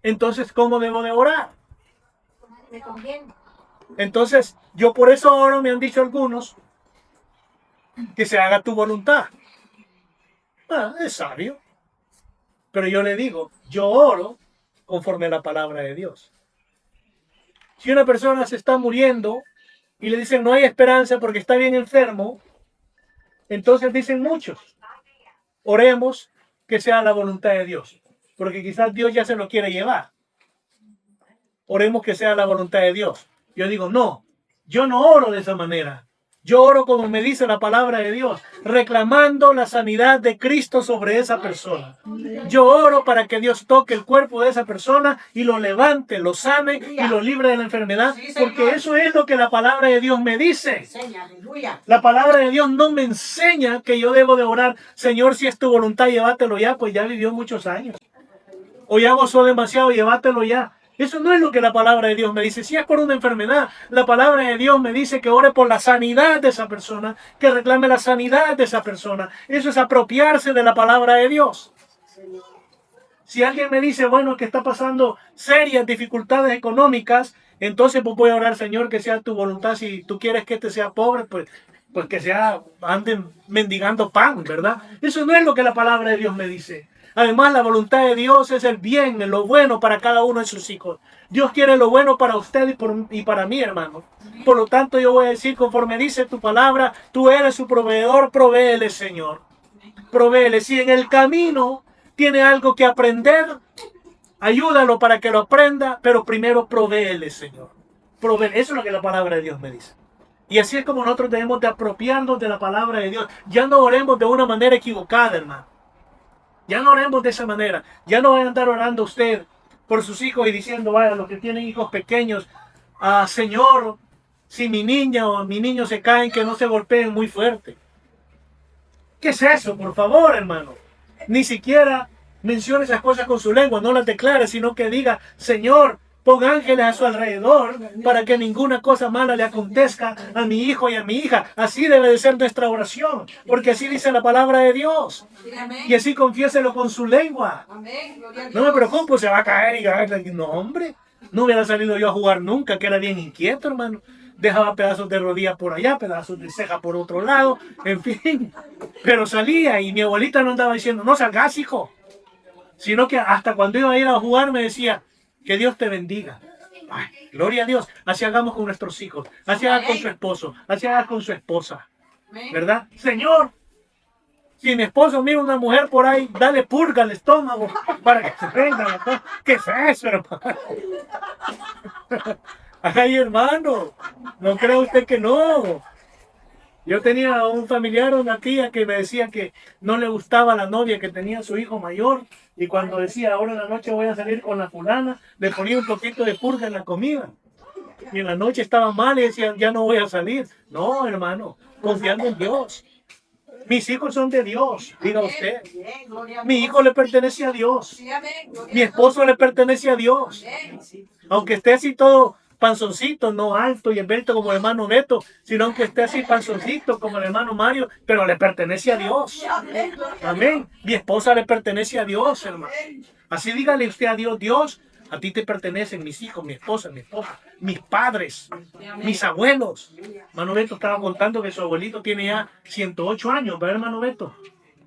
S2: entonces, ¿cómo debo de orar?
S3: Me conviene.
S2: Entonces, yo por eso oro, me han dicho algunos, que se haga tu voluntad. Es sabio. Pero yo le digo, yo oro conforme a la palabra de Dios. Si una persona se está muriendo y le dicen no hay esperanza porque está bien enfermo, entonces dicen muchos, oremos que sea la voluntad de Dios, porque quizás Dios ya se lo quiere llevar. Oremos que sea la voluntad de Dios. Yo digo, no, yo no oro de esa manera. Yo oro como me dice la palabra de Dios, reclamando la sanidad de Cristo sobre esa persona. Yo oro para que Dios toque el cuerpo de esa persona y lo levante, lo sane y lo libre de la enfermedad, porque eso es lo que la palabra de Dios me dice. La palabra de Dios no me enseña que yo debo de orar, Señor, si es tu voluntad, llévatelo ya, pues ya vivió muchos años. O ya gozó demasiado, llévatelo ya. Eso no es lo que la palabra de Dios me dice. Si es por una enfermedad, la palabra de Dios me dice que ore por la sanidad de esa persona, que reclame la sanidad de esa persona. Eso es apropiarse de la palabra de Dios. Si alguien me dice, bueno, que está pasando serias dificultades económicas, entonces pues voy a orar, Señor, que sea tu voluntad. Si tú quieres que este sea pobre, pues que sea, anden mendigando pan, ¿verdad? Eso no es lo que la palabra de Dios me dice. Además, la voluntad de Dios es el bien, lo bueno para cada uno de sus hijos. Dios quiere lo bueno para usted y para mí, hermano. Por lo tanto, yo voy a decir, conforme dice tu palabra, tú eres su proveedor, provéele, Señor. Provéele. Si en el camino tiene algo que aprender, ayúdalo para que lo aprenda, pero primero provéele, Señor. Provéele. Eso es lo que la palabra de Dios me dice. Y así es como nosotros debemos de apropiarnos de la palabra de Dios. Ya no oremos de una manera equivocada, hermano. Ya no oremos de esa manera. Ya no va a andar orando usted por sus hijos y diciendo, vaya, los que tienen hijos pequeños, Señor, si mi niña o mi niño se caen, que no se golpeen muy fuerte. ¿Qué es eso? Por favor, hermano. Ni siquiera mencione esas cosas con su lengua, no las declare, sino que diga, Señor, pon ángeles a su alrededor para que ninguna cosa mala le acontezca a mi hijo y a mi hija. Así debe de ser nuestra oración, porque así dice la palabra de Dios. Y así confiéselo con su lengua. No me preocupo, se va a caer y no, hombre, no hubiera salido yo a jugar nunca, que era bien inquieto, hermano. Dejaba pedazos de rodilla por allá, pedazos de ceja por otro lado, en fin. Pero salía y mi abuelita no andaba diciendo, no salgas, hijo. Sino que hasta cuando iba a ir a jugar me decía, que Dios te bendiga. Ay, gloria a Dios. Así hagamos con nuestros hijos. Así hagas con su esposo. Así hagas con su esposa. ¿Verdad? Señor, si mi esposo mira una mujer por ahí, dale purga al estómago para que se venga. ¿Qué es eso, hermano? Ay, hermano. No cree usted que no. Yo tenía un familiar, una tía que me decía que no le gustaba la novia que tenía su hijo mayor y cuando decía ahora en la noche voy a salir con la fulana, le ponía un poquito de purga en la comida y en la noche estaba mal y decía ya no voy a salir. No, hermano, confiando en Dios. Mis hijos son de Dios, diga usted. Mi hijo le pertenece a Dios. Mi esposo le pertenece a Dios. Aunque esté así todo panzoncito, no alto y esbelto como el hermano Beto, sino que esté así panzoncito como el hermano Mario, pero le pertenece a Dios. Amén. Mi esposa le pertenece a Dios, hermano. Así dígale usted a Dios, Dios, a ti te pertenecen mis hijos, mi esposa, mis padres, mis abuelos. Hermano Beto estaba contando que su abuelito tiene ya 108 años, ¿verdad, hermano Beto?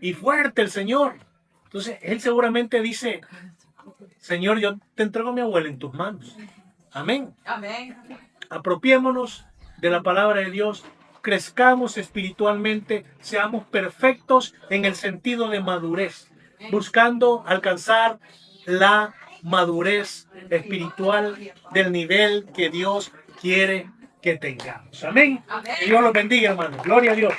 S2: Y fuerte el Señor. Entonces, él seguramente dice, Señor, yo te entrego a mi abuela en tus manos. Amén. Amén. Apropiémonos de la palabra de Dios, crezcamos espiritualmente, seamos perfectos en el sentido de madurez, buscando alcanzar la madurez espiritual del nivel que Dios quiere que tengamos. Amén. Que Dios los bendiga, hermanos. Gloria a Dios.